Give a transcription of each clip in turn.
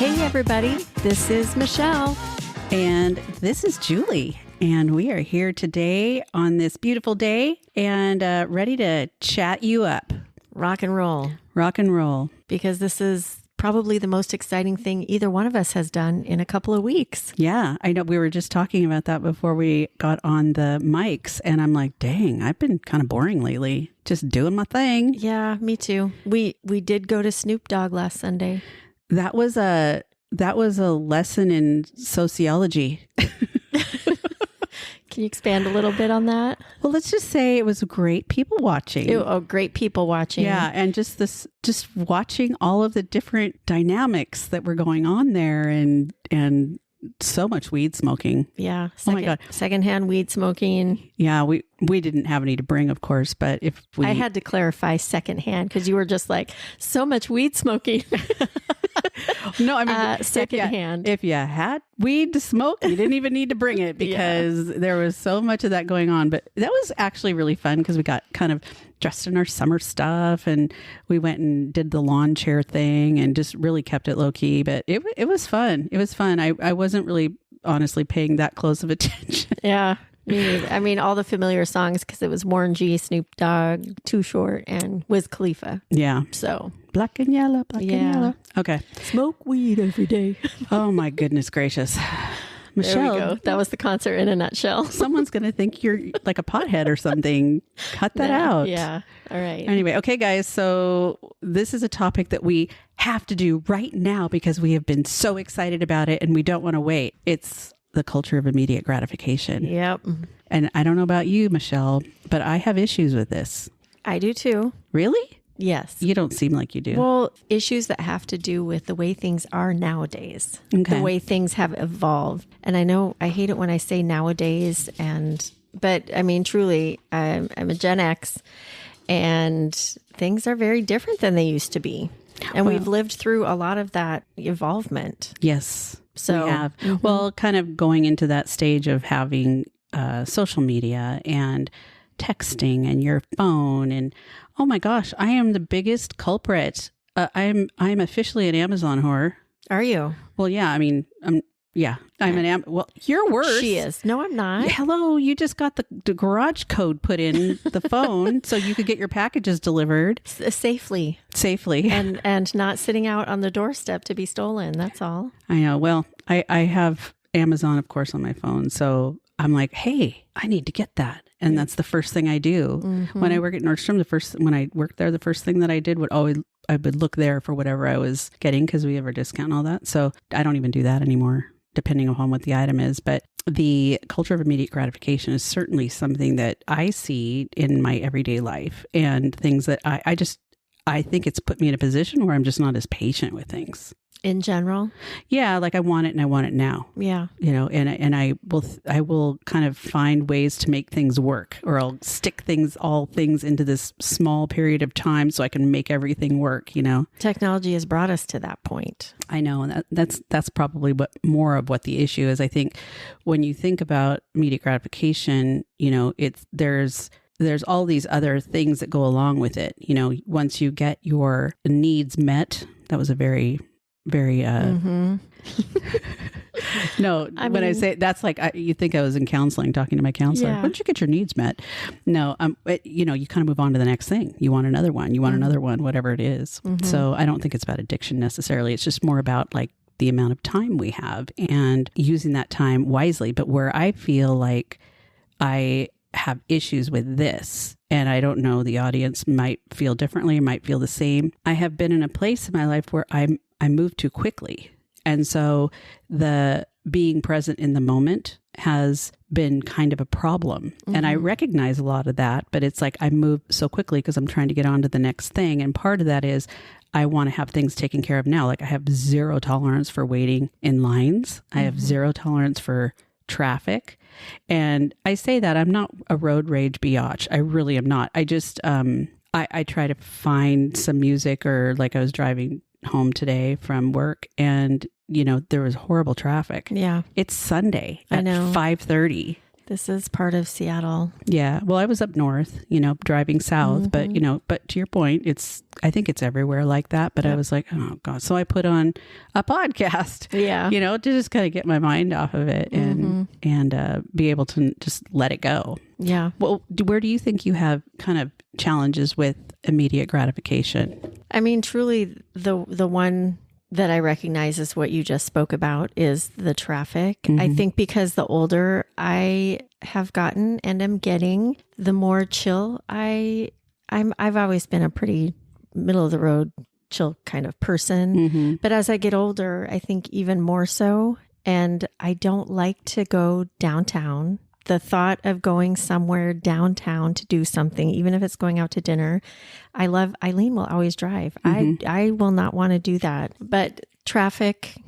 Hey, everybody. This is Michelle. And this is Julie. And we are here today on this beautiful day and ready to chat you up. Rock and roll. Rock and roll. Because this is probably the most exciting thing either one of us has done in a couple of weeks. Yeah, I know. We were just talking about that before we got on the mics. And I'm like, dang, I've been kind of boring lately. Just doing my thing. Yeah, me too. We did go to Snoop Dogg last Sunday. That was a lesson in sociology. Can you expand a little bit on that? Well, let's just say it was great people watching. Great people watching. Yeah, and just watching all of the different dynamics that were going on there, and so much weed smoking. Yeah. Oh my God. Secondhand weed smoking. Yeah, we didn't have any to bring, of course, but I had to clarify secondhand because you were just like, so much weed smoking. No, I mean, secondhand. If you had weed to smoke, you didn't even need to bring it because there was so much of that going on. But that was actually really fun because we got kind of dressed in our summer stuff and we went and did the lawn chair thing and just really kept it low key. But it was fun. It was fun. I wasn't really honestly paying that close of attention. Yeah. Me neither. I mean, all the familiar songs because it was Warren G, Snoop Dogg, Too Short, and Wiz Khalifa. Yeah. So black and yellow, black and yellow. Okay. Smoke weed every day. Oh my goodness gracious. Michelle. There we go. That was the concert in a nutshell. Someone's going to think you're like a pothead or something. Cut that out. Yeah. All right. Anyway, okay, guys. So this is a topic that we have to do right now because we have been so excited about it and we don't want to wait. It's the culture of immediate gratification. Yep. And I don't know about you, Michelle, but I have issues with this. I do too. Really? Yes. You don't seem like you do. Well, issues that have to do with the way things are nowadays, the way things have evolved. And I know I hate it when I say nowadays, but I mean, truly, I'm a Gen X and things are very different than they used to be. And we've lived through a lot of that evolvement. Yes. So we have. Well, kind of going into that stage of having social media and texting and your phone and oh my gosh, I am the biggest culprit. I'm officially an Amazon whore. Are you? Well, yeah. I mean, I'm well, you're worse. She is. No, I'm not. Hello, you just got the garage code put in the phone so you could get your packages delivered safely and not sitting out on the doorstep to be stolen. That's all. I know. Well, I have Amazon, of course, on my phone. So I'm like, hey, I need to get that. And that's the first thing I do. When I work at Nordstrom, when I worked there, the first thing that I did I would look there for whatever I was getting because we have our discount and all that. So I don't even do that anymore, depending upon what the item is. But the culture of immediate gratification is certainly something that I see in my everyday life and things that I think it's put me in a position where I'm just not as patient with things. In general? Yeah, like I want it and I want it now. Yeah. You know, and I will kind of find ways to make things work, or I'll stick all things into this small period of time so I can make everything work, you know. Technology has brought us to that point. I know, and that's probably more of what the issue is. I think when you think about immediate gratification, you know, there's all these other things that go along with it. You know, once you get your needs met, that was a very no, when I say that's like, you think I was in counseling talking to my counselor. Yeah. Once you get your needs met, no, you know, you kind of move on to the next thing. You want another one, another one, whatever it is. So I don't think it's about addiction necessarily. It's just more about like the amount of time we have and using that time wisely. But where I feel like I have issues with this, and I don't know, the audience might feel differently, might feel the same. I have been in a place in my life where I move too quickly. And so the being present in the moment has been kind of a problem. And I recognize a lot of that, but it's like I move so quickly because I'm trying to get on to the next thing. And part of that is I want to have things taken care of now. Like I have zero tolerance for waiting in lines. I have zero tolerance for traffic. And I say that I'm not a road rage biatch. I really am not. I just, I try to find some music, or like I was driving home today from work and, you know, there was horrible traffic. Yeah. It's Sunday at I know. 5:30. This is part of Seattle. Yeah. Well, I was up north, driving south, but to your point, I think it's everywhere like that. But I was like, oh God. So I put on a podcast, to just kind of get my mind off of it and be able to just let it go. Yeah. Well, where do you think you have kind of challenges with immediate gratification? I mean, truly the one that I recognize is what you just spoke about is the traffic. I think because the older I have gotten and am getting, the more chill I've always been a pretty middle of the road, chill kind of person. But as I get older, I think even more so. And I don't like to go downtown. The thought of going somewhere downtown to do something, even if it's going out to dinner, Eileen will always drive. I will not want to do that. But traffic,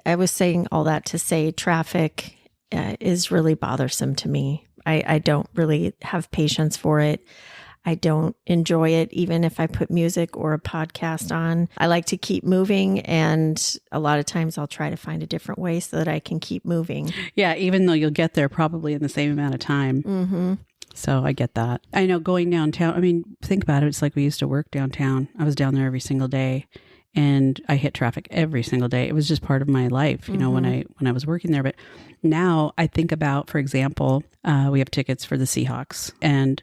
I was saying all that to say traffic is really bothersome to me. I don't really have patience for it. I don't enjoy it, even if I put music or a podcast on. I like to keep moving, and a lot of times I'll try to find a different way so that I can keep moving. Yeah, even though you'll get there probably in the same amount of time. So I get that. I know going downtown, I mean, think about it. It's like we used to work downtown. I was down there every single day, and I hit traffic every single day. It was just part of my life, when I was working there. But now I think about, for example, we have tickets for the Seahawks, and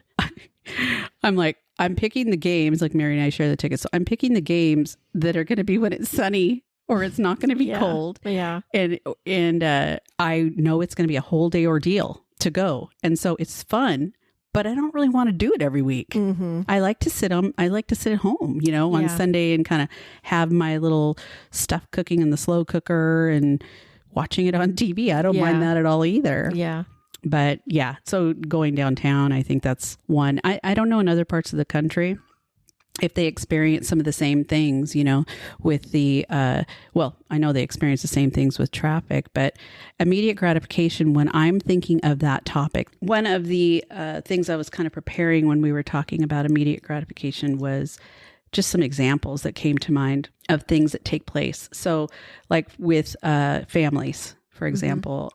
I'm like, I'm picking the games, like Mary and I share the tickets. So I'm picking the games that are going to be when it's sunny or it's not going to be cold. Yeah. And I know it's going to be a whole day ordeal to go. And so it's fun, but I don't really want to do it every week. I like to sit at home, on Sunday and kind of have my little stuff cooking in the slow cooker and watching it on TV. I don't mind that at all either. Yeah. But yeah, so going downtown, I think that's one. I don't know in other parts of the country if they experience some of the same things, with the, I know they experience the same things with traffic, but immediate gratification, when I'm thinking of that topic, one of the things I was kind of preparing when we were talking about immediate gratification was just some examples that came to mind of things that take place. So like with families, for example,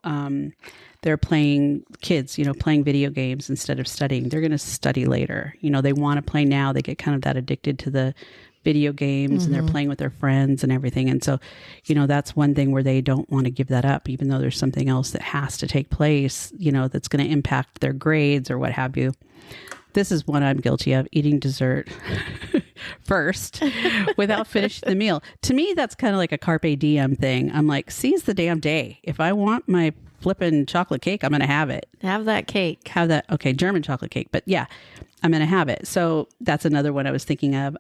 they're playing video games instead of studying. They're going to study later. They want to play now. They get kind of that addicted to the video games and they're playing with their friends and everything. And so, that's one thing where they don't want to give that up, even though there's something else that has to take place, that's going to impact their grades or what have you. This is one I'm guilty of, eating dessert first without finishing the meal. To me, that's kind of like a carpe diem thing. I'm like, seize the damn day. If I want my flipping chocolate cake, I'm going to have it. Have that cake. Okay, German chocolate cake. But yeah, I'm going to have it. So that's another one I was thinking of.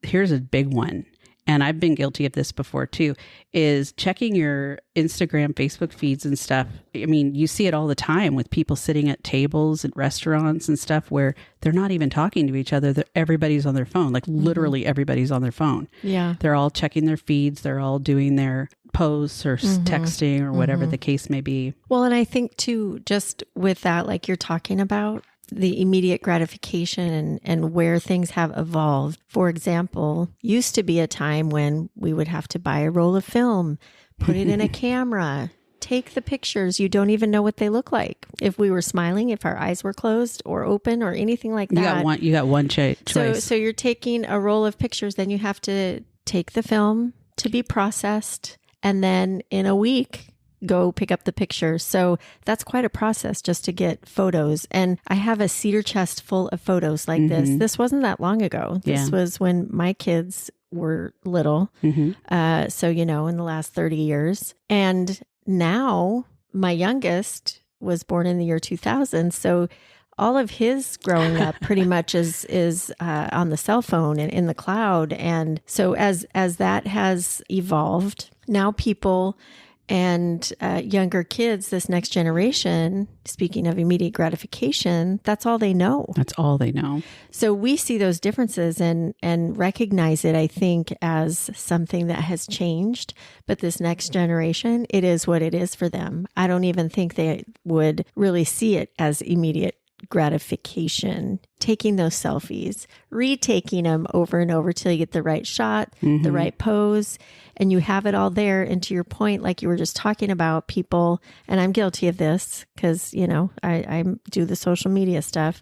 Here's a big one. And I've been guilty of this before too, is checking your Instagram, Facebook feeds and stuff. I mean, you see it all the time with people sitting at tables at restaurants and stuff where they're not even talking to each other. Everybody's on their phone, like literally everybody's on their phone. Yeah. They're all checking their feeds. They're all doing their posts or texting or whatever the case may be. Well, and I think too, just with that, like you're talking about, the immediate gratification and where things have evolved. For example, used to be a time when we would have to buy a roll of film, put it in a camera, take the pictures. You don't even know what they look like. If we were smiling, if our eyes were closed or open or anything like that. You got one choice. So you're taking a roll of pictures, then you have to take the film to be processed. And then in a week, go pick up the pictures. So that's quite a process just to get photos. And I have a cedar chest full of photos like this. This wasn't that long ago. This was when my kids were little. So, in the last 30 years. And now my youngest was born in the year 2000. So all of his growing up pretty much is on the cell phone and in the cloud. And so as that has evolved, now people and younger kids, this next generation, speaking of immediate gratification, that's all they know. That's all they know. So we see those differences and recognize it, I think, as something that has changed. But this next generation, it is what it is for them. I don't even think they would really see it as immediate gratification, taking those selfies, retaking them over and over till you get the right shot, the right pose, and you have it all there. And to your point, like you were just talking about, people, and I'm guilty of this because, I do the social media stuff,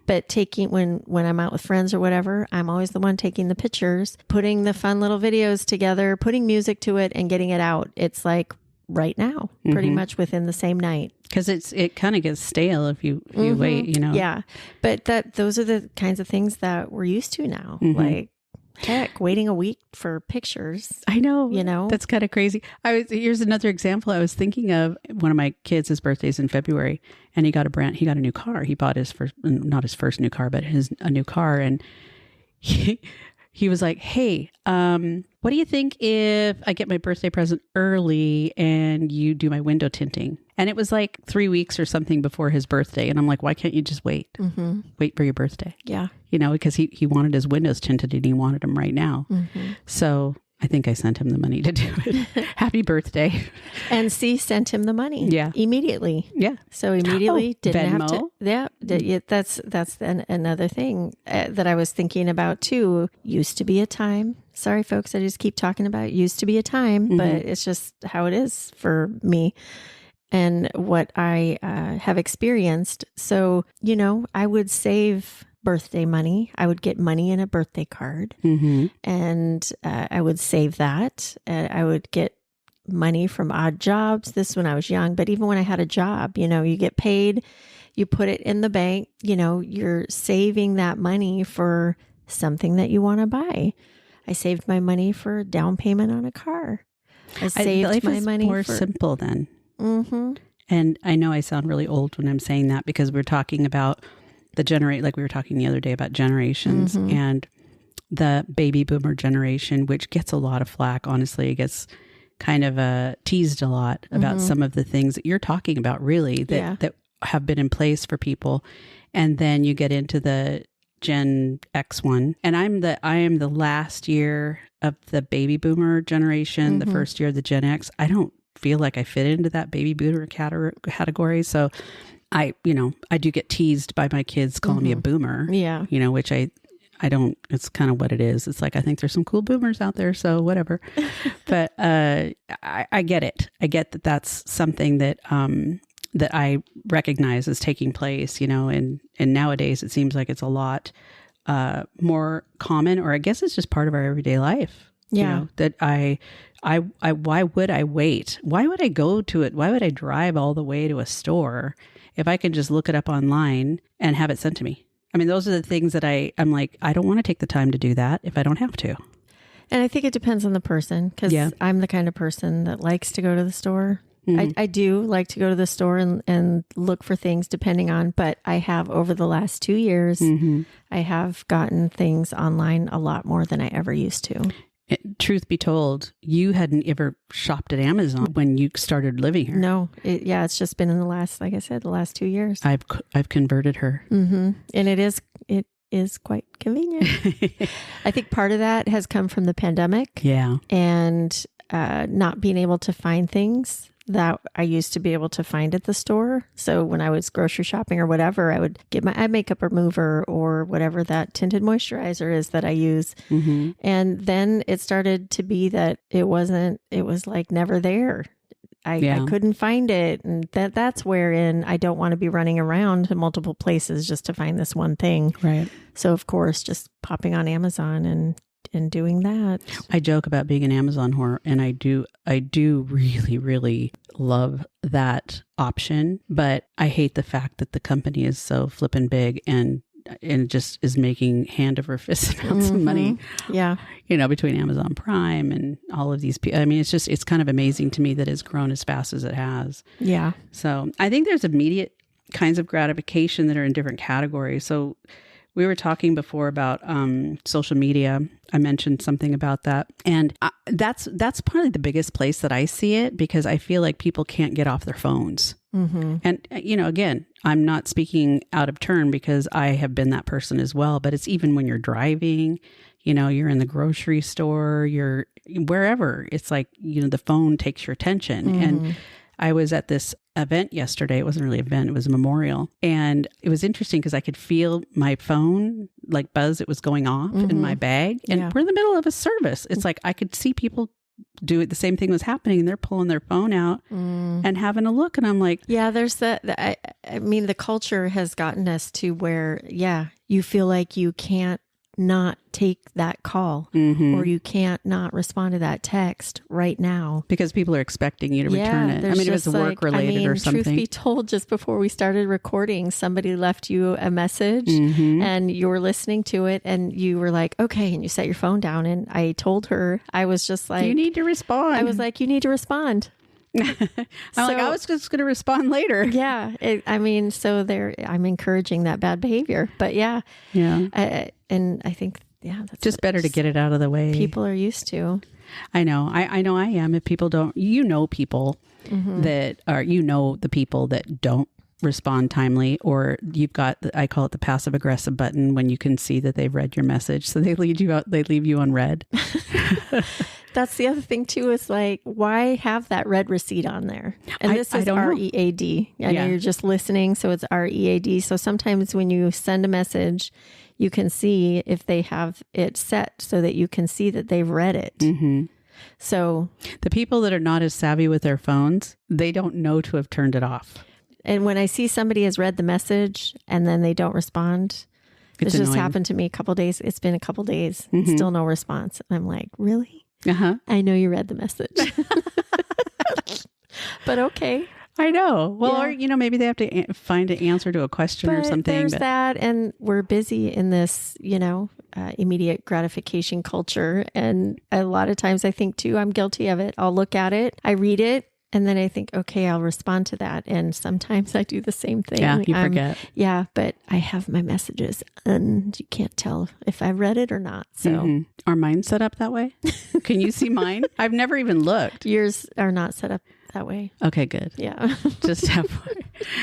but taking, when I'm out with friends or whatever, I'm always the one taking the pictures, putting the fun little videos together, putting music to it and getting it out. It's like right now, pretty much within the same night. Because it kind of gets stale if you wait, Yeah, but those are the kinds of things that we're used to now. Like, heck, waiting a week for pictures. I know. That's kind of crazy. Here's another example. I was thinking of one of my kids. His birthday's in February, and he got a new car. He bought not his first new car, but a new car, and he was like, "Hey, what do you think if I get my birthday present early and you do my window tinting?" And it was like 3 weeks or something before his birthday. And I'm like, why can't you just wait? Wait for your birthday. Yeah. Because he wanted his windows tinted and he wanted them right now. So I think I sent him the money to do it. Happy birthday. And C sent him the money. Yeah. Immediately. Yeah. So immediately didn't Venmo. have to. Yeah. That's another thing that I was thinking about too. Used to be a time. Sorry, folks. I just keep talking about it. Used to be a time, but it's just how it is for me and what I have experienced. So, I would save birthday money. I would get money in a birthday card and I would save that. I would get money from odd jobs. This when I was young, but even when I had a job, you get paid, you put it in the bank, you're saving that money for something that you want to buy. I saved my money for a down payment on a car. I saved my money more simple then. And I know I sound really old when I'm saying that because we're talking about like we were talking the other day about generations and the baby boomer generation, which gets a lot of flack. Honestly, it gets kind of teased a lot about some of the things that you're talking about, really, that have been in place for people. And then you get into the Gen X one, and I am the last year of the baby boomer generation, the first year of the Gen X. I don't feel like I fit into that baby boomer category. So I do get teased by my kids calling me a boomer. Yeah. Which I don't, it's kind of what it is. It's like, I think there's some cool boomers out there, so whatever. But I get it. I get that that's something that that I recognize as taking place, and nowadays it seems like it's a lot more common, or I guess it's just part of our everyday life. Yeah. That I why would I wait? Why would I go to it? Why would I drive all the way to a store if I can just look it up online and have it sent to me? I mean, those are the things that I'm like, I don't want to take the time to do that if I don't have to. And I think it depends on the person, because I'm the kind of person that likes to go to the store. I do like to go to the store and look for things depending on, but I have over the last 2 years, I have gotten things online a lot more than I ever used to. Truth be told, you hadn't ever shopped at Amazon when you started living here. No, it's just been in the last, like I said, the last 2 years. I've converted her, and it is quite convenient. I think part of that has come from the pandemic, and not being able to find things that I used to be able to find at the store. So when I was grocery shopping or whatever, I would get my eye makeup remover or whatever that tinted moisturizer is that I use. And then it started to be that it was like never there. I couldn't find it. And that's wherein I don't want to be running around to multiple places just to find this one thing. Right. So of course, just popping on Amazon and doing that. I joke about being an Amazon whore, and I do really, really love that option, but I hate the fact that the company is so flippin' big and just is making hand over fist amounts of money. Yeah. Between Amazon Prime and all of these people. I mean, it's kind of amazing to me that it's grown as fast as it has. Yeah. So I think there's immediate kinds of gratification that are in different categories. So we were talking before about social media. I mentioned something about that. And that's probably the biggest place that I see it, because I feel like people can't get off their phones. And, again, I'm not speaking out of turn because I have been that person as well. But it's even when you're driving, you're in the grocery store, you're wherever. It's like, the phone takes your attention. And I was at this event yesterday. It wasn't really an event. It was a memorial. And it was interesting because I could feel my phone like buzz. It was going off in my bag. And we're in the middle of a service. It's like I could see people do it. The same thing was happening. And they're pulling their phone out and having a look. And I'm like, yeah, there's that. I mean, the culture has gotten us to where, you feel like you can't not take that call or you can't not respond to that text right now. Because people are expecting you to return it. I mean, if it's work related or something. Truth be told, just before we started recording, somebody left you a message and you were listening to it and you were like, okay. And you set your phone down and I told her, I was just like, you need to respond. I was like, you need to respond. I was just going to respond later. Yeah. I'm encouraging that bad behavior, but and I think, that's just better to get it out of the way. People are used to. I know. I know I am. If people don't, people that are, the people that don't respond timely, or you've got, I call it the passive aggressive button when you can see that they've read your message. So they leave you on read. That's the other thing too, is like, why have that red receipt on there? And this is READ. I know you're just listening. So it's READ. So sometimes when you send a message, you can see if they have it set so that you can see that they've read it. So the people that are not as savvy with their phones, they don't know to have turned it off. And when I see somebody has read the message and then they don't respond, this just happened to me a couple days. It's been a couple days, still no response. And I'm like, really? I know you read the message, but okay. I know. Well, or, maybe they have to find an answer to a question or something. There's that. And we're busy in this, immediate gratification culture. And a lot of times I think too, I'm guilty of it. I'll look at it, I read it, and then I think, okay, I'll respond to that. And sometimes I do the same thing. Yeah, you forget. Yeah, but I have my messages and you can't tell if I read it or not. So Are mine set up that way? Can you see mine? I've never even looked. Yours are not set up that way. Okay, good. Yeah. Just have,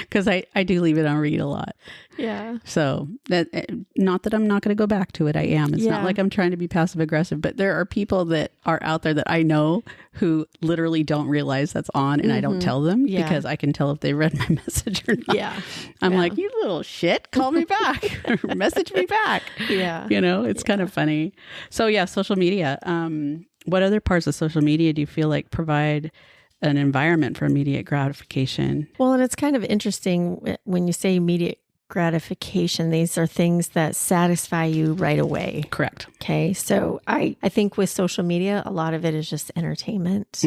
because I do leave it on read a lot. Yeah. So that, not that I'm not going to go back to it. I am. It's not like I'm trying to be passive aggressive, but there are people that are out there that I know who literally don't realize that's on, and I don't tell them because I can tell if they read my message or not. Yeah. I'm like, you little shit, call me back or message me back. Yeah. It's kind of funny. So social media. What other parts of social media do you feel like provide an environment for immediate gratification? Well, and it's kind of interesting when you say immediate gratification, these are things that satisfy you right away. Correct. Okay. So I think with social media, a lot of it is just entertainment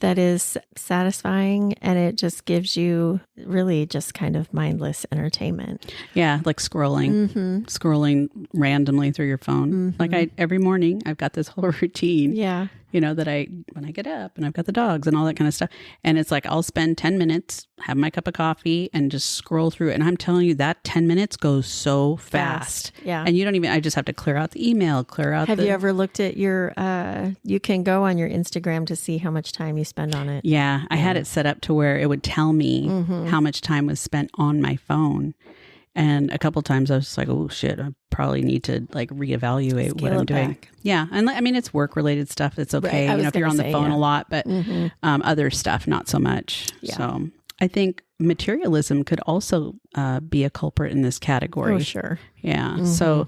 that is satisfying, and it just gives you really just kind of mindless entertainment. Yeah. Like scrolling randomly through your phone. Like every morning I've got this whole routine. Yeah. That when I get up and I've got the dogs and all that kind of stuff. And it's like, I'll spend 10 minutes, have my cup of coffee and just scroll through it. And I'm telling you, that 10 minutes goes so fast. Yeah. And I just have to clear out the email, Have you ever looked at your, you can go on your Instagram to see how much time you spend on it. Yeah. I had it set up to where it would tell me how much time was spent on my phone. And a couple times I was just like, oh shit, I probably need to like reevaluate what I'm doing. Back. Yeah. And I mean, it's work related stuff. It's okay. Right. If you're on the phone a lot, but other stuff, not so much. Yeah. So I think materialism could also be a culprit in this category. Oh, sure. Yeah. So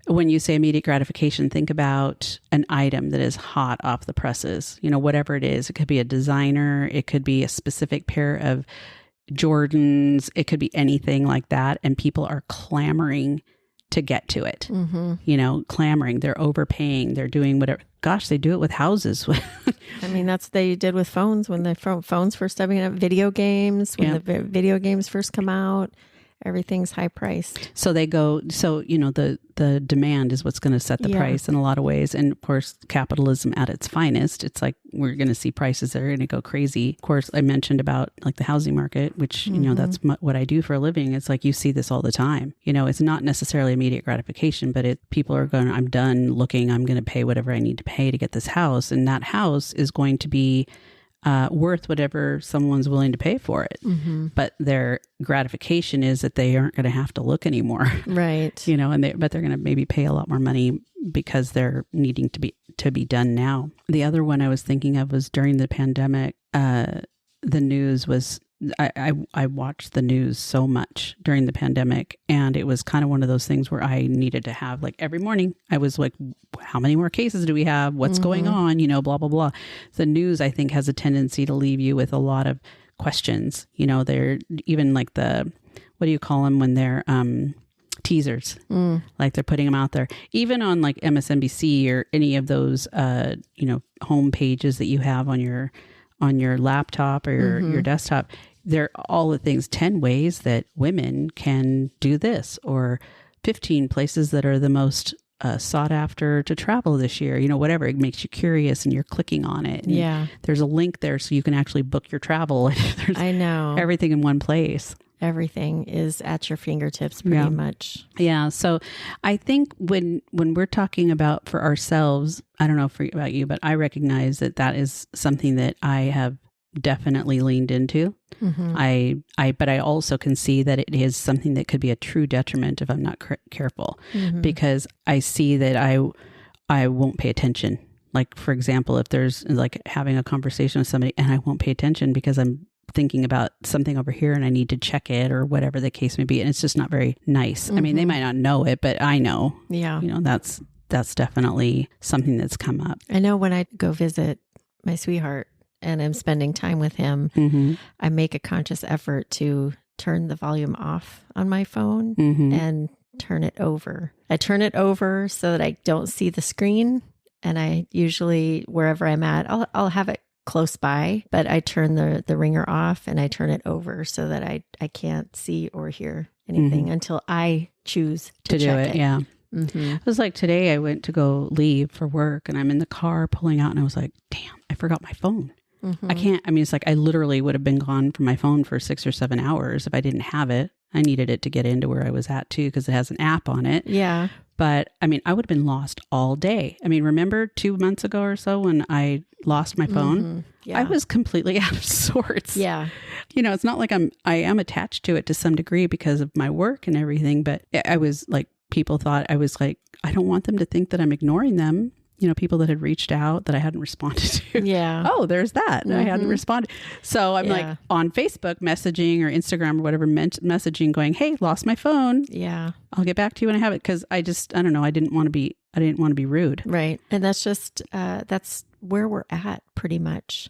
when you say immediate gratification, think about an item that is hot off the presses, whatever it is. It could be a designer. It could be a specific pair of Jordans, it could be anything like that. And people are clamoring to get to it, clamoring, they're overpaying, they're doing whatever. Gosh, they do it with houses. I mean, that's what they did with phones when the phones first started up, video games, when the video games first come out. Everything's high priced. So they go, the demand is what's going to set the price in a lot of ways. And of course, capitalism at its finest, it's like, we're going to see prices that are going to go crazy. Of course, I mentioned about like the housing market, which, that's what I do for a living. It's like, you see this all the time. It's not necessarily immediate gratification, but people are going, I'm done looking, I'm going to pay whatever I need to pay to get this house. And that house is going to be worth whatever someone's willing to pay for it. But their gratification is that they aren't going to have to look anymore. Right. But they're going to maybe pay a lot more money because they're needing to be done now. The other one I was thinking of was during the pandemic, the news was I watched the news so much during the pandemic, and it was kind of one of those things where I needed to have, like, every morning I was like, how many more cases do we have? What's going on? Blah, blah, blah. The news, I think, has a tendency to leave you with a lot of questions. They're even like what do you call them when they're teasers? Like they're putting them out there, even on like MSNBC or any of those, home pages that you have on your laptop or your desktop. They're all the things, 10 ways that women can do this, or 15 places that are the most sought after to travel this year, whatever. It makes you curious and you're clicking on it. And yeah. There's a link there so you can actually book your travel. There's I know. everything in one place. Everything is at your fingertips pretty much. Yeah. So I think when we're talking about for ourselves, I don't know about you, but I recognize that is something that I have definitely leaned into. But I also can see that it is something that could be a true detriment if I'm not careful, because I see that I won't pay attention. Like, for example, if there's like having a conversation with somebody and I won't pay attention because I'm thinking about something over here and I need to check it or whatever the case may be. And it's just not very nice. I mean, they might not know it, but I know, that's definitely something that's come up. I know when I go visit my sweetheart and I'm spending time with him, I make a conscious effort to turn the volume off on my phone and turn it over. I turn it over so that I don't see the screen. And I usually, wherever I'm at, I'll have it close by, but I turn the ringer off and I turn it over so that I can't see or hear anything until I choose to check do it. Yeah. It was like today I went to go leave for work and I'm in the car pulling out and I was like, damn, I forgot my phone. It's like I literally would have been gone from my phone for 6 or 7 hours if I didn't have it. I needed it to get into where I was at too, because it has an app on it. Yeah. But I mean, I would have been lost all day. I mean, remember 2 months ago or so when I lost my phone? Yeah. I was completely out of sorts. Yeah. It's not like I am attached to it to some degree because of my work and everything, but I was like, people thought I was like, I don't want them to think that I'm ignoring them. People that had reached out that I hadn't responded to. Yeah. Oh, there's that. I hadn't responded. So I'm like on Facebook messaging or Instagram or whatever, messaging going, hey, lost my phone. Yeah. I'll get back to you when I have it. Cause I don't know. I didn't want to be rude. Right. And that's just, that's where we're at pretty much.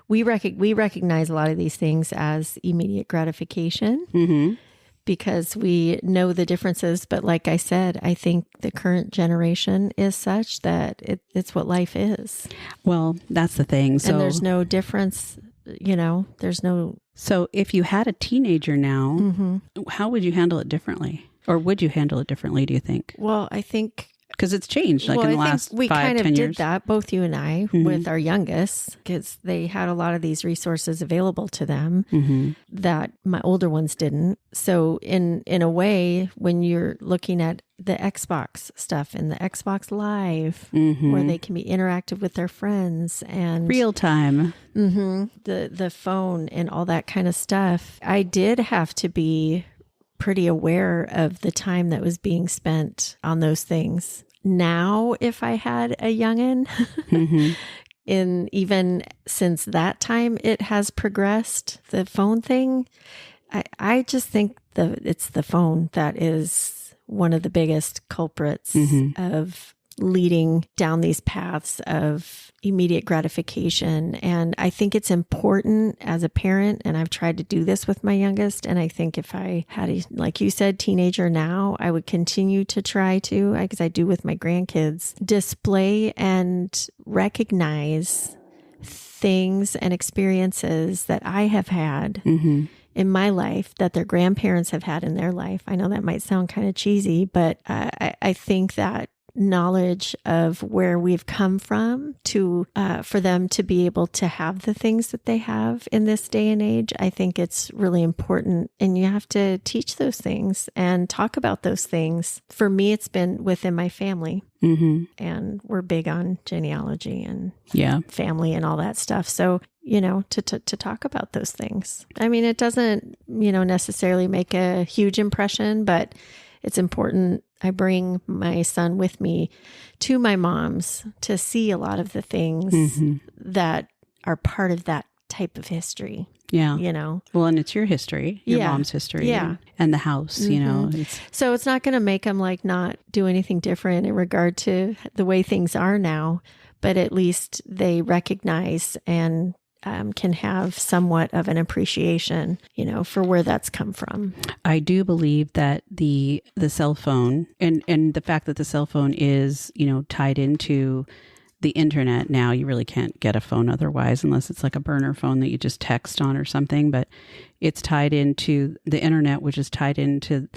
We recognize a lot of these things as immediate gratification. Because we know the differences. But like I said, I think the current generation is such that it's what life is. Well, that's the thing. So, and there's no difference, there's no. So if you had a teenager now, how would you handle it differently? Or would you handle it differently, do you think? Well, I think. Because it's changed in the last 5-10 years. We kind of did that, both you and I, with our youngest, because they had a lot of these resources available to them that my older ones didn't. So in a way, when you're looking at the Xbox stuff and the Xbox Live, where they can be interactive with their friends and real time, the phone and all that kind of stuff, I did have to be pretty aware of the time that was being spent on those things. Now, if I had a youngin, even since that time, it has progressed. The phone thing, I just think it's the phone that is one of the biggest culprits of leading down these paths of immediate gratification. And I think it's important as a parent, and I've tried to do this with my youngest. And I think if I had like you said, teenager now, I would continue to try to, because I do with my grandkids, display and recognize things and experiences that I have had in my life that their grandparents have had in their life. I know that might sound kind of cheesy, but I think that knowledge of where we've come from to for them to be able to have the things that they have in this day and age, I think it's really important. And you have to teach those things and talk about those things. For me, it's been within my family, and we're big on genealogy and family and all that stuff. So, to talk about those things. I mean, it doesn't, necessarily make a huge impression, but it's important. I bring my son with me to my mom's to see a lot of the things that are part of that type of history. Yeah. You know? Well, and it's your history, your mom's history. Yeah. And the house, you know. So it's not going to make them like not do anything different in regard to the way things are now, but at least they recognize and can have somewhat of an appreciation, you know, for where that's come from. I do believe that the cell phone and the fact that the cell phone is, you know, tied into the internet now, you really can't get a phone otherwise unless it's like a burner phone that you just text on or something, but it's tied into the internet, which is tied into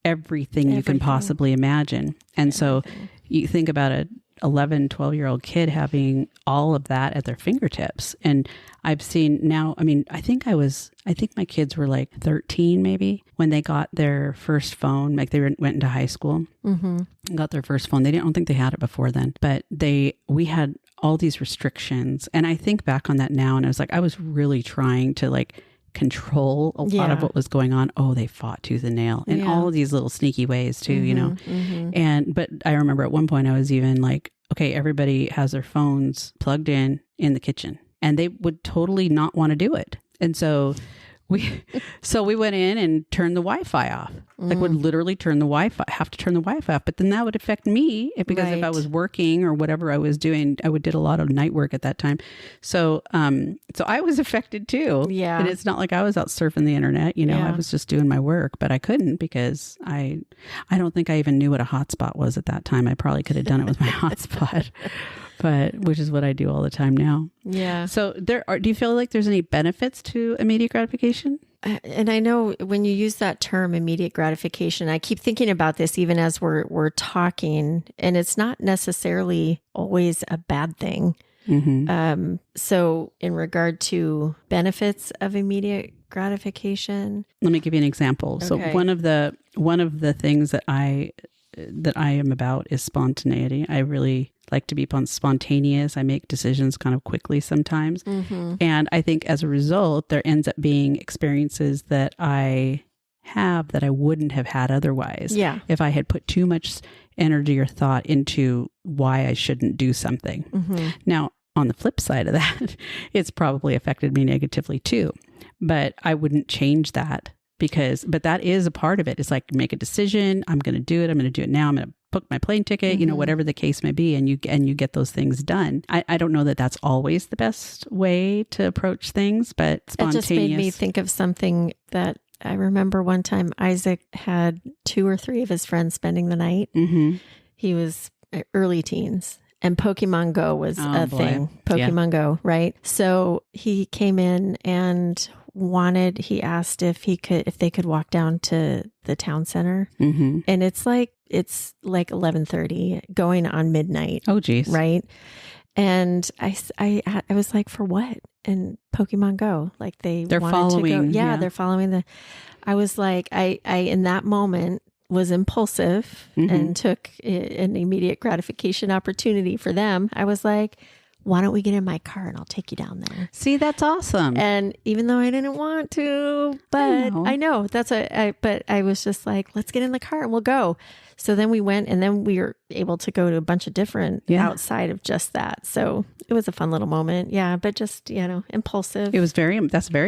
everything you can possibly imagine. And so you think about a 11, 12-year-old kid having all of that at their fingertips. And I've seen now, I mean, I think my kids were like 13 maybe when they got their first phone, like they went into high school and got their first phone. I don't think they had it before then, but we had all these restrictions. And I think back on that now and I was like, I was really trying to like control a lot of what was going on. Oh, they fought tooth and nail in all of these little sneaky ways too, you know? But I remember at one point I was even like, okay, everybody has their phones plugged in the kitchen and they would totally not want to do it. And so we went in and turned the Wi-Fi off. Like would literally have to turn the Wi-Fi off. But then that would affect me because if I was working or whatever I was doing, I did a lot of night work at that time. So I was affected too. Yeah. And it's not like I was out surfing the internet, you know, I was just doing my work, but I couldn't because I don't think I even knew what a hotspot was at that time. I probably could have done it with my hotspot. Which is what I do all the time now. Yeah. So do you feel like there's any benefits to immediate gratification? And I know when you use that term immediate gratification, I keep thinking about this even as we're talking, and it's not necessarily always a bad thing. So in regard to benefits of immediate gratification, let me give you an example. Okay. So one of the things that I am about is spontaneity. I really like to be spontaneous. I make decisions kind of quickly sometimes. And I think as a result, there ends up being experiences that I have that I wouldn't have had otherwise. Yeah. If I had put too much energy or thought into why I shouldn't do something. Now, on the flip side of that, it's probably affected me negatively too. But I wouldn't change that. But that is a part of it. It's like make a decision. I'm going to do it. I'm going to do it now. I'm going to book my plane ticket, you know, whatever the case may be. And you get those things done. I don't know that that's always the best way to approach things, but spontaneous. It just made me think of something that I remember one time Isaac had 2 or 3 of his friends spending the night. He was early teens. And Pokemon Go was a thing. Pokemon Go, right? So he came in and he asked if they could walk down to the town center. And it's like 11:30 going on midnight. Oh, geez. Right. And I was like, for what? And Pokemon Go, like they're wanted following. To go. They're following I was like, I in that moment was impulsive and took an immediate gratification opportunity for them. I was like, why don't we get in my car and I'll take you down there? See, that's awesome. And even though I didn't want to, but I know but I was just like, let's get in the car and we'll go. So then we went and then we were able to go to a bunch of different outside of just that. So it was a fun little moment. Yeah. But just, you know, impulsive. That's very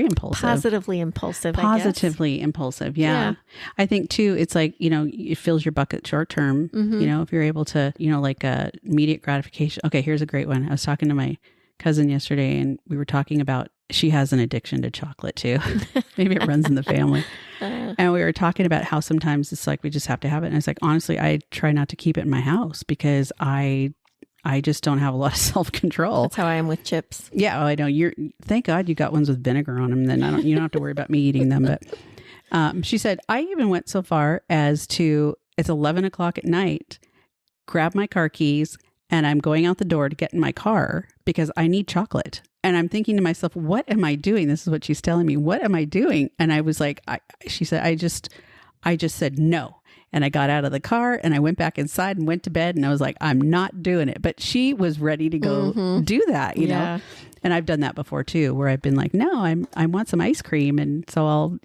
impulsive. Positively impulsive. Positively impulsive. Yeah. I think too, it's like, you know, it fills your bucket short term, you know, if you're able to, you know, like immediate gratification. Okay. Here's a great one. I was talking to my cousin yesterday and we were talking about, she has an addiction to chocolate too. Maybe it runs in the family. And we were talking about how sometimes it's like, we just have to have it. And I was like, honestly, I try not to keep it in my house because I just don't have a lot of self-control. That's how I am with chips. Yeah. I know thank God you got ones with vinegar on them. Then you don't have to worry about me eating them. But she said, I even went so far as to, it's 11 o'clock at night, grab my car keys and I'm going out the door to get in my car because I need chocolate. And I'm thinking to myself, what am I doing? This is what she's telling me. What am I doing? And I was like, she said, I just said no. And I got out of the car and I went back inside and went to bed and I was like, I'm not doing it. But she was ready to go do that, you know? And I've done that before too, where I've been like, no, I want some ice cream. And so I'll,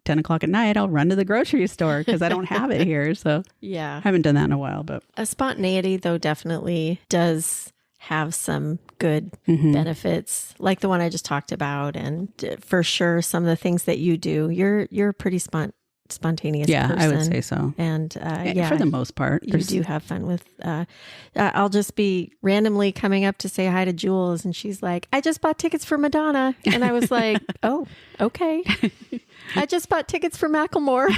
10 o'clock at night, I'll run to the grocery store because I don't have it here. So I haven't done that in a while, but a spontaneity though definitely does have some good benefits, like the one I just talked about. And for sure, some of the things that you do, you're a pretty spontaneous person. I would say so. And for the most part, you do have fun with, I'll just be randomly coming up to say hi to Jules, and she's like, I just bought tickets for Madonna. And I was like, oh, okay. I just bought tickets for Macklemore.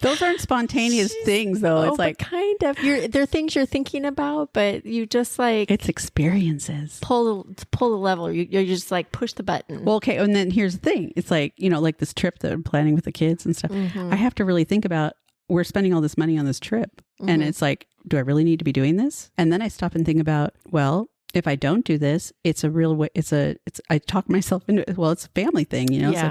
Those aren't spontaneous things, though. It's like kind of. They're things you're thinking about, but you just like it's experiences. Pull the lever. You just like push the button. Well, okay. And then here's the thing: it's like like this trip that I'm planning with the kids and stuff. I have to really think about we're spending all this money on this trip, and it's like, do I really need to be doing this? And then I stop and think about, well, if I don't do this, it's a real way. I talk myself into it. Well, it's a family thing, Yeah.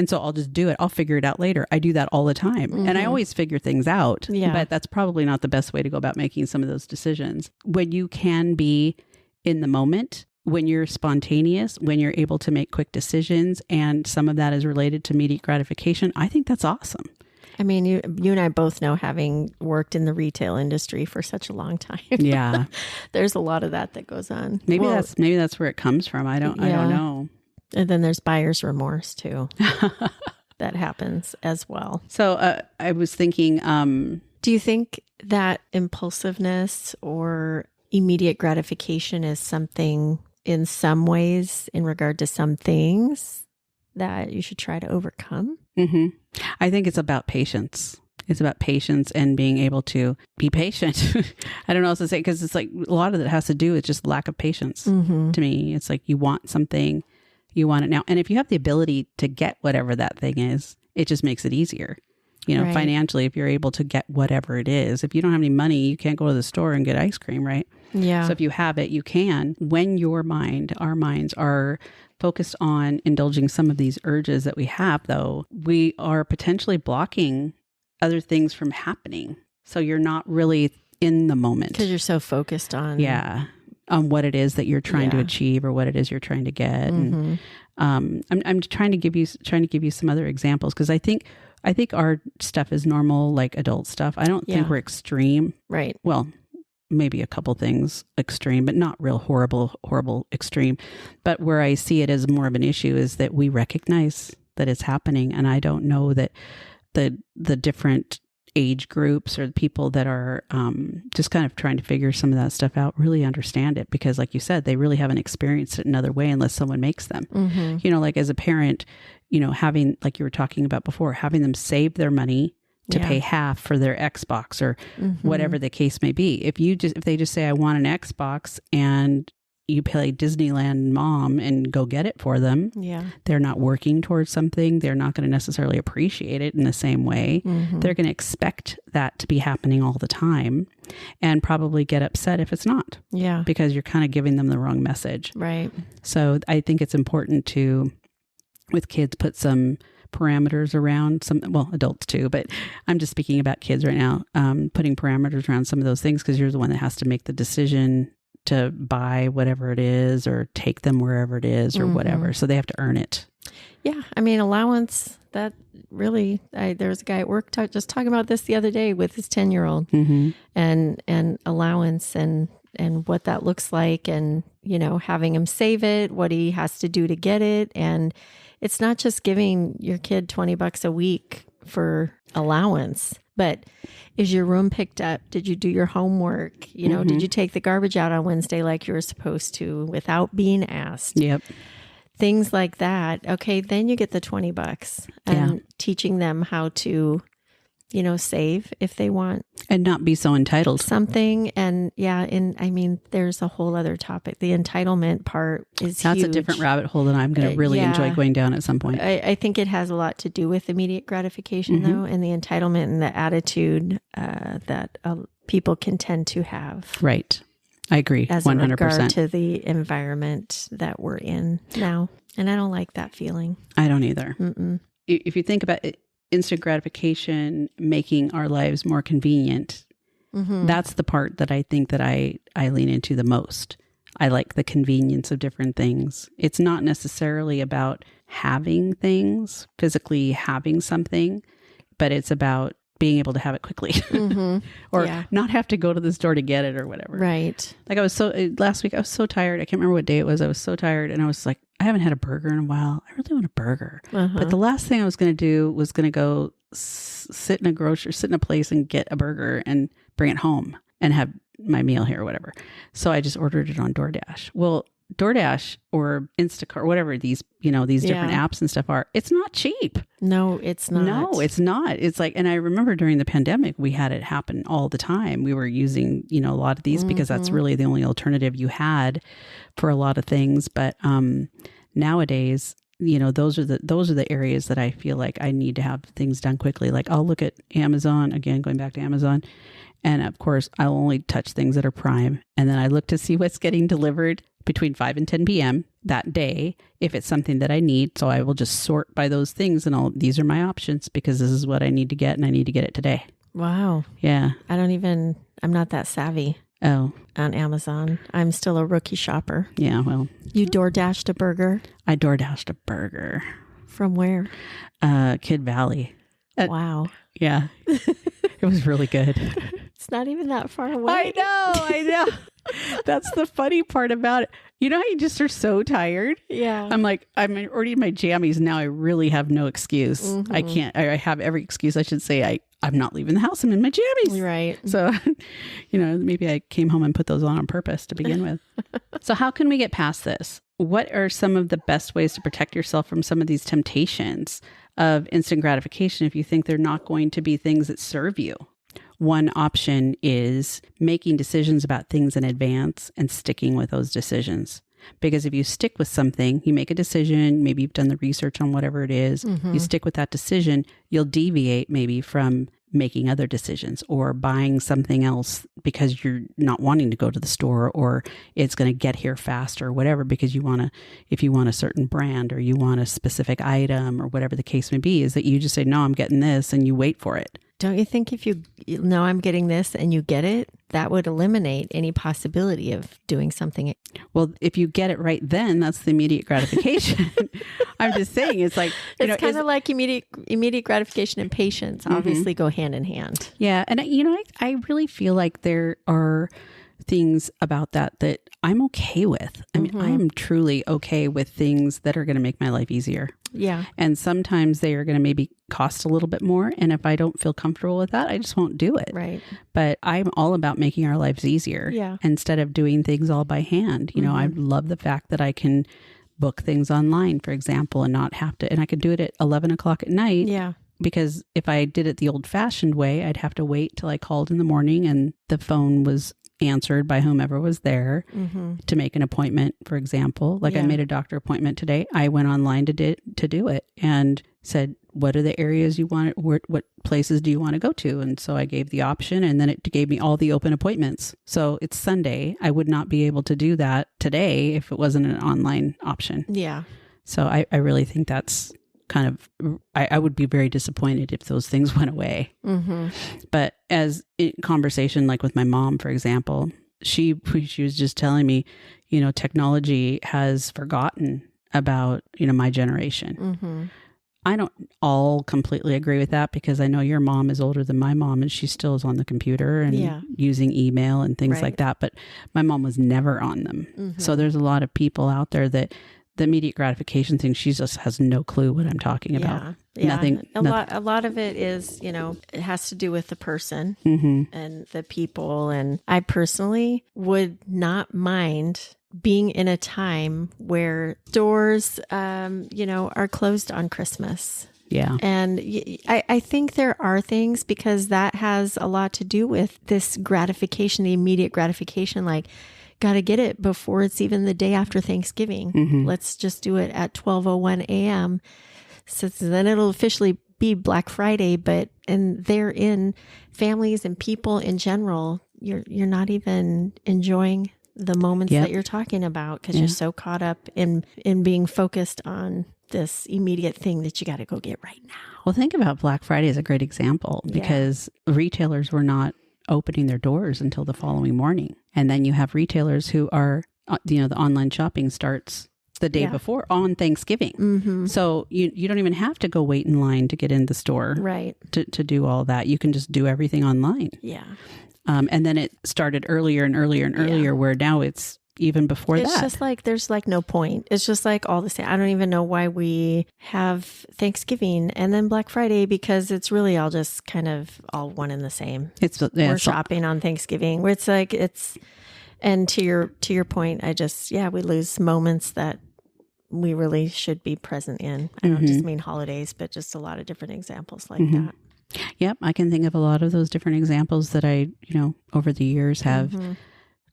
So I'll just do it. I'll figure it out later. I do that all the time. And I always figure things out, but that's probably not the best way to go about making some of those decisions. When you can be in the moment, when you're spontaneous, when you're able to make quick decisions, and some of that is related to immediate gratification, I think that's awesome. I mean, you and I both know, having worked in the retail industry for such a long time. Yeah. There's a lot of that goes on. Maybe that's where it comes from. I don't know. And then there's buyer's remorse too. That happens as well. So I was thinking, do you think that impulsiveness or immediate gratification is something in some ways, in regard to some things, that you should try to overcome? I think it's about patience. It's about patience and being able to be patient. I don't know what else to say, because it's like a lot of it has to do with just lack of patience. To me, it's like you want something, you want it now. And if you have the ability to get whatever that thing is, it just makes it easier. Right. Financially, if you're able to get whatever it is. If you don't have any money, you can't go to the store and get ice cream, right? Yeah. So if you have it, you can. When our minds are focused on indulging some of these urges that we have, though, we are potentially blocking other things from happening. So you're not really in the moment. Because you're so focused on... on what it is that you're trying to achieve, or what it is you're trying to get. And I'm trying to give you some other examples, because I think our stuff is normal, like adult stuff. I don't think we're extreme. Right. Well, maybe a couple things extreme, but not real horrible extreme. But where I see it as more of an issue is that we recognize that it's happening. And I don't know that the different age groups or the people that are just kind of trying to figure some of that stuff out really understand it, because like you said, they really haven't experienced it another way unless someone makes them. Like as a parent, having, like you were talking about before, having them save their money to pay half for their Xbox or whatever the case may be. If they just say, I want an Xbox, and you play Disneyland Mom and go get it for them. Yeah. They're not working towards something. They're not going to necessarily appreciate it in the same way. They're going to expect that to be happening all the time, and probably get upset if it's not. Yeah. Because you're kind of giving them the wrong message. Right. So I think it's important to, with kids, put some parameters around adults too, but I'm just speaking about kids right now, putting parameters around some of those things, because you're the one that has to make the decision to buy whatever it is, or take them wherever it is, or whatever. So they have to earn it. Yeah. I mean, allowance, that really, there was a guy at work just talking about this the other day with his 10-year-old and allowance and what that looks like, and, having him save it, what he has to do to get it. And it's not just giving your kid $20 a week for allowance, but is your room picked up? Did you do your homework? Did you take the garbage out on Wednesday like you were supposed to without being asked? Yep. Things like that. Okay, then you get the $20 and teaching them how to, save if they want. And not be so entitled. Something. And there's a whole other topic. The entitlement part is That's huge. A different rabbit hole that I'm going to really enjoy going down at some point. I think it has a lot to do with immediate gratification, though, and the entitlement and the attitude that people can tend to have. Right. I agree. As 100%. In regard to the environment that we're in now. And I don't like that feeling. I don't either. If you think about it, instant gratification making our lives more convenient, that's the part that I think that I lean into the most. I like the convenience of different things. It's not necessarily about having things, physically having something, but it's about being able to have it quickly or not have to go to the store to get it or whatever. Right. Like last week, I was so tired. I can't remember what day it was. I was so tired and I was like, I haven't had a burger in a while. I really want a burger. But the last thing I was going to do was going to go sit in a place and get a burger and bring it home and have my meal here or whatever. So I just ordered it on DoorDash. Well, DoorDash or Instacart, whatever these different apps and stuff are, it's not cheap. No, it's not. No, it's not. It's like, and I remember during the pandemic, we had it happen all the time. We were using, a lot of these because that's really the only alternative you had for a lot of things. But nowadays, those are the areas that I feel like I need to have things done quickly. Like I'll look at Amazon, again, going back to Amazon. And of course, I'll only touch things that are Prime. And then I look to see what's getting delivered between 5 and 10 p.m. that day, if it's something that I need. So I will just sort by those things and these are my options because this is what I need to get and I need to get it today. Wow. Yeah. I'm not that savvy. Oh. On Amazon. I'm still a rookie shopper. Yeah, well. You DoorDashed a burger? I DoorDashed a burger. From where? Kid Valley. Wow. Yeah. It was really good. It's not even that far away. I know. That's the funny part about it. You know how you just are so tired? Yeah. I'm already in my jammies now. I really have no excuse. I have every excuse. I should say I'm not leaving the house. I'm in my jammies. Right. So, maybe I came home and put those on purpose to begin with. So how can we get past this? What are some of the best ways to protect yourself from some of these temptations of instant gratification if you think they're not going to be things that serve you? One option is making decisions about things in advance and sticking with those decisions. Because if you stick with something, you make a decision, maybe you've done the research on whatever it is, you stick with that decision, you'll deviate maybe from making other decisions or buying something else because you're not wanting to go to the store or it's going to get here faster or whatever because if you want a certain brand or you want a specific item or whatever the case may be, is that you just say, no, I'm getting this and you wait for it. Don't you think if you know I'm getting this and you get it, that would eliminate any possibility of doing something? Well, if you get it right then, that's the immediate gratification. I'm just saying, it's like... It's kind of like immediate gratification and patience obviously go hand in hand. Yeah. And, I really feel like there are things about that I'm okay with. I mean, I am truly okay with things that are going to make my life easier. Yeah. And sometimes they are going to maybe cost a little bit more. And if I don't feel comfortable with that, I just won't do it. Right. But I'm all about making our lives easier instead of doing things all by hand. I love the fact that I can book things online, for example, and not have to, and I could do it at 11 o'clock at night. Yeah. Because if I did it the old fashioned way, I'd have to wait till I called in the morning and the phone was answered by whomever was there to make an appointment, for example. Like I made a doctor appointment today. I went online to do it and said, what are the areas you want? What places do you want to go to? And so I gave the option and then it gave me all the open appointments. So it's Sunday. I would not be able to do that today if it wasn't an online option. Yeah. So I really think that's kind of, I would be very disappointed if those things went away. But as in conversation, like with my mom, for example, she was just telling me, technology has forgotten about, my generation. I don't all completely agree with that because I know your mom is older than my mom and she still is on the computer and using email and things like that. But my mom was never on them. So there's a lot of people out there that the immediate gratification thing, she just has no clue what I'm talking about. Yeah. A lot of it is, it has to do with the person and the people. And I personally would not mind being in a time where stores, are closed on Christmas. Yeah. And I think there are things because that has a lot to do with this gratification, the immediate gratification, like, got to get it before it's even the day after Thanksgiving. Let's just do it at 12:01 a.m. So then it'll officially be Black Friday, and therein families and people in general, you're not even enjoying the moments that you're talking about because you're so caught up in being focused on this immediate thing that you got to go get right now. Well, think about Black Friday as a great example because retailers were not opening their doors until the following morning. And then you have retailers who are, the online shopping starts the day before on Thanksgiving. Mm-hmm. So you don't even have to go wait in line to get in the store right. to do all that. You can just do everything online. Yeah. And then it started earlier and earlier and earlier, where now it's even before that. It's just like, there's like no point. It's just like all the same. I don't even know why we have Thanksgiving and then Black Friday, because it's really all just kind of all one and the same. We're shopping on Thanksgiving, where it's like, and to your point, we lose moments that we really should be present in. I don't just mean holidays, but just a lot of different examples like that. Yep. I can think of a lot of those different examples that I, over the years have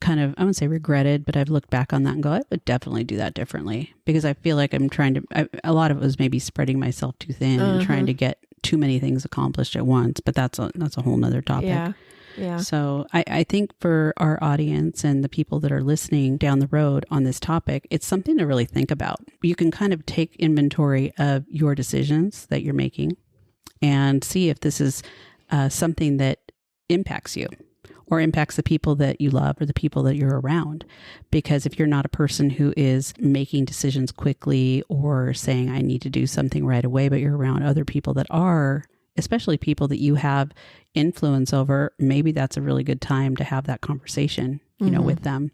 kind of, I wouldn't say regretted, but I've looked back on that and go, I would definitely do that differently, because I feel like I'm trying to, a lot of it was maybe spreading myself too thin and trying to get too many things accomplished at once, but that's a whole nother topic. Yeah. Yeah. So I think for our audience and the people that are listening down the road on this topic, it's something to really think about. You can kind of take inventory of your decisions that you're making and see if this is something that impacts you, or impacts the people that you love or the people that you're around. Because if you're not a person who is making decisions quickly or saying, I need to do something right away, but you're around other people that are, especially people that you have influence over, maybe that's a really good time to have that conversation, with them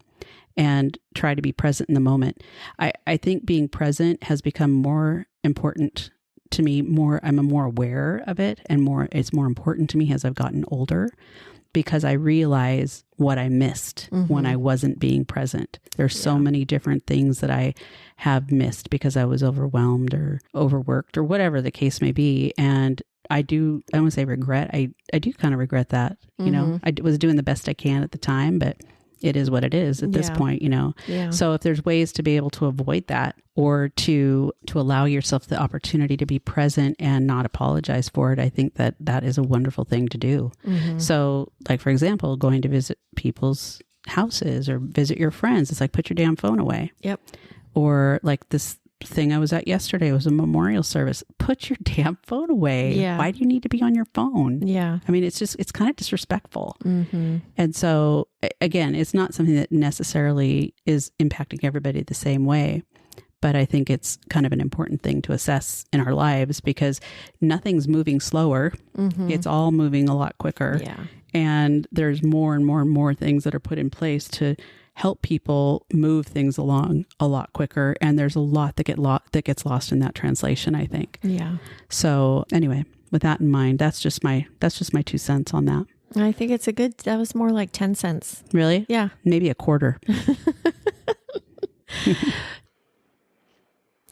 and try to be present in the moment. I think being present has become more important to me. I'm more aware of it, and it's more important to me as I've gotten older, because I realize what I missed when I wasn't being present. There's so many different things that I have missed because I was overwhelmed or overworked or whatever the case may be. And I wouldn't say regret. I do kind of regret that. I was doing the best I can at the time, but it is what it is at this point, Yeah. So if there's ways to be able to avoid that, or to allow yourself the opportunity to be present and not apologize for it, I think that is a wonderful thing to do. So like, for example, going to visit people's houses or visit your friends, it's like, put your damn phone away. Yep. Or like this thing I was at yesterday was a memorial service. Put your damn phone away. Yeah. Why do you need to be on your phone? Yeah. I mean, it's kind of disrespectful. And so again, it's not something that necessarily is impacting everybody the same way, but I think it's kind of an important thing to assess in our lives, because nothing's moving slower. It's all moving a lot quicker. Yeah. And there's more and more and more things that are put in place to help people move things along a lot quicker. And there's a lot that gets lost in that translation, I think. Yeah. So anyway, with that in mind, that's just my 2 cents on that. I think it's that was more like 10 cents. Really? Yeah. Maybe a quarter.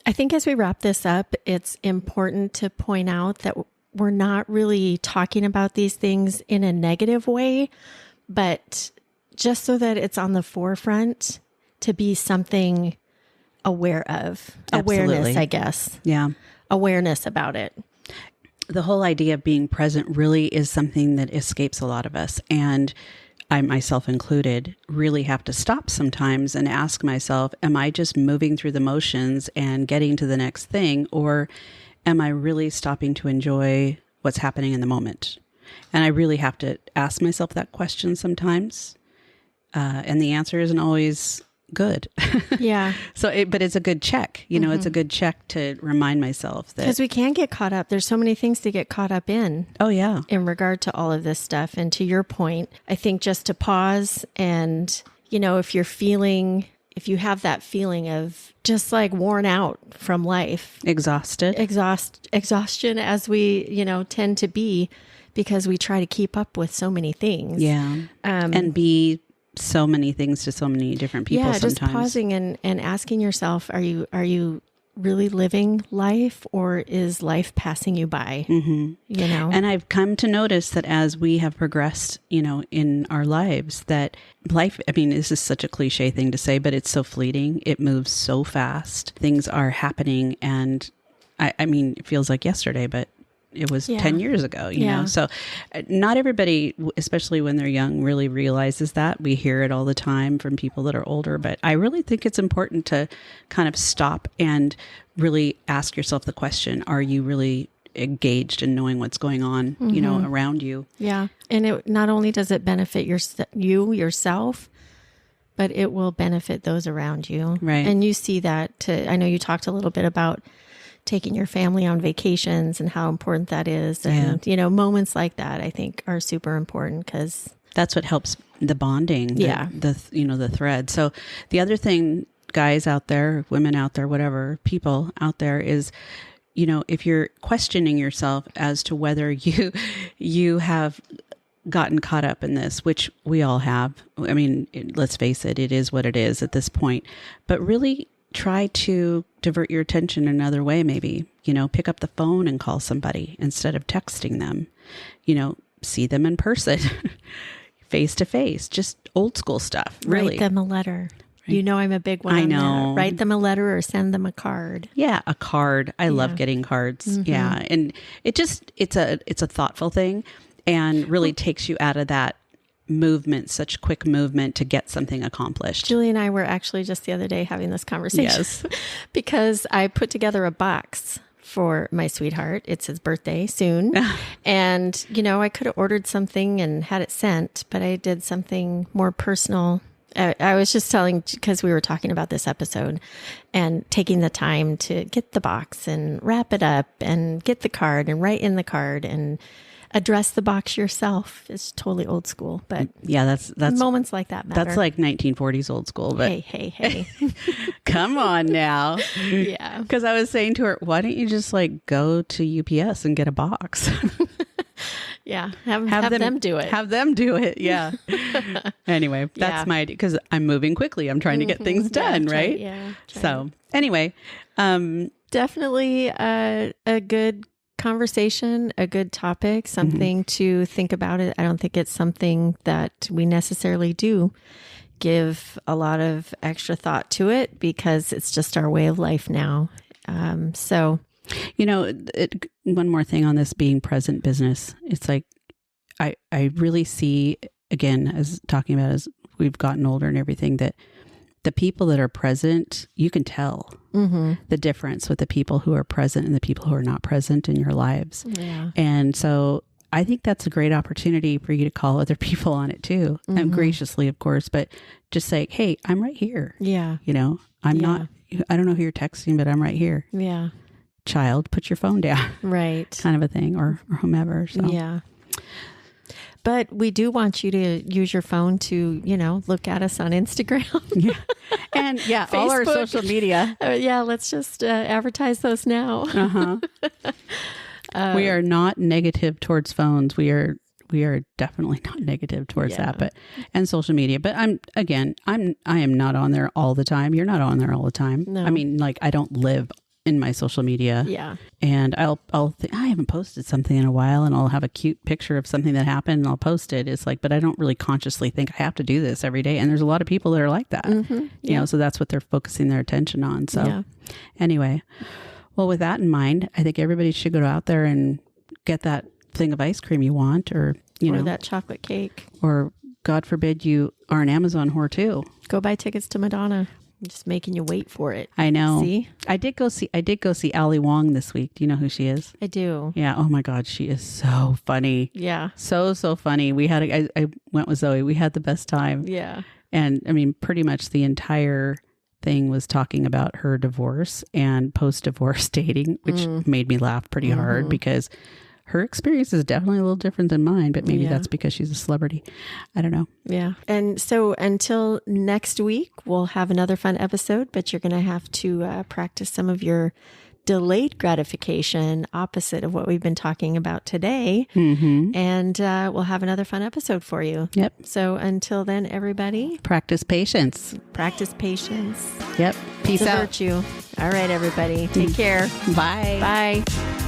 I think as we wrap this up, it's important to point out that we're not really talking about these things in a negative way, but just so that it's on the forefront to be something aware of. Absolutely. Awareness, I guess. Yeah. Awareness about it. The whole idea of being present really is something that escapes a lot of us. And I myself included really have to stop sometimes and ask myself, am I just moving through the motions and getting to the next thing? Or am I really stopping to enjoy what's happening in the moment? And I really have to ask myself that question sometimes. And the answer isn't always good. Yeah. But it's a good check. It's a good check to remind myself that. Because we can get caught up. There's so many things to get caught up in. Oh, yeah. In regard to all of this stuff. And to your point, I think just to pause and, if you have that feeling of just like worn out from life. Exhaustion as we, tend to be, because we try to keep up with so many things. Yeah. And be so many things to so many different people sometimes. Just pausing and asking yourself, are you really living life, or is life passing you by? And I've come to notice that as we have progressed, in our lives, that life, I mean, this is such a cliche thing to say, but it's so fleeting. It moves so fast. Things are happening. And I mean, it feels like yesterday, but it was 10 years ago, you know? So not everybody, especially when they're young, really realizes that. We hear it all the time from people that are older, but I really think it's important to kind of stop and really ask yourself the question, are you really engaged in knowing what's going on, around you? Yeah. And it not only does it benefit yourself, but it will benefit those around you. Right. And you see that I know you talked a little bit about taking your family on vacations and how important that is. And, moments like that, I think, are super important because that's what helps the bonding, Yeah. the thread. So the other thing, guys out there, women out there, whatever, people out there is, if you're questioning yourself as to whether you have gotten caught up in this, which we all have. I mean, let's face it, it is what it is at this point, but really try to divert your attention another way. Maybe, pick up the phone and call somebody instead of texting them, see them in person, face to face, just old school stuff. Really. Write them a letter. Right. I'm a big one. I on know. That. Write them a letter or send them a card. Yeah, a card. I love getting cards. Mm-hmm. Yeah, and it's a thoughtful thing, and really takes you out of that movement, such quick movement to get something accomplished. Julie and I were actually just the other day having this conversation. Yes. Because I put together a box for my sweetheart. It's his birthday soon. And, I could have ordered something and had it sent, but I did something more personal. I was just telling, because we were talking about this episode and taking the time to get the box and wrap it up and get the card and write in the card and address the box yourself. It's totally old school, but yeah, that's moments like that matter. That's like 1940s old school, but hey. Come on now. Yeah. Because I was saying to her, why don't you just go to UPS and get a box? Yeah. Have them do it. Have them do it. Yeah. Anyway, that's my idea, because I'm moving quickly. I'm trying to get things done, right? So anyway. Definitely a good conversation, a good topic, something to think about it. I don't think it's something that we necessarily do give a lot of extra thought to it because it's just our way of life now. One more thing on this being present business. It's like, I really see, again, as talking about as we've gotten older and everything, that the people that are present, you can tell the difference with the people who are present and the people who are not present in your lives. Yeah. And so I think that's a great opportunity for you to call other people on it too. And graciously, of course, but just say, hey, I'm right here. Yeah. I'm not, I don't know who you're texting, but I'm right here. Yeah. Child, put your phone down. Right. Kind of a thing, or whomever. So. Yeah. But we do want you to use your phone to, look at us on Instagram. Yeah. And all our social media. Let's just advertise those now. We are not negative towards phones. We are definitely not negative towards that, and social media. But I am not on there all the time. You're not on there all the time. No. I mean, I don't live in my social media. Yeah. And I'll think, I haven't posted something in a while, and I'll have a cute picture of something that happened and I'll post it. It's but I don't really consciously think I have to do this every day. And there's a lot of people that are like that, so that's what they're focusing their attention on. So anyway, well, with that in mind, I think everybody should go out there and get that thing of ice cream you want, or that chocolate cake, or God forbid you are an Amazon whore too. Go buy tickets to Madonna. I'm just making you wait for it. I know. See? I did go see Ali Wong this week. Do you know who she is? I do. Yeah. Oh my God. She is so funny. Yeah. So funny. I went with Zoe. We had the best time. Yeah. And I mean, pretty much the entire thing was talking about her divorce and post-divorce dating, which made me laugh pretty hard because her experience is definitely a little different than mine, but maybe that's because she's a celebrity. I don't know. Yeah. And so until next week, we'll have another fun episode, but you're going to have to practice some of your delayed gratification, opposite of what we've been talking about today. And we'll have another fun episode for you. Yep. So until then, everybody, practice patience. Practice patience. Yep. Peace out. Virtue. All right, everybody. Take care. Bye. Bye.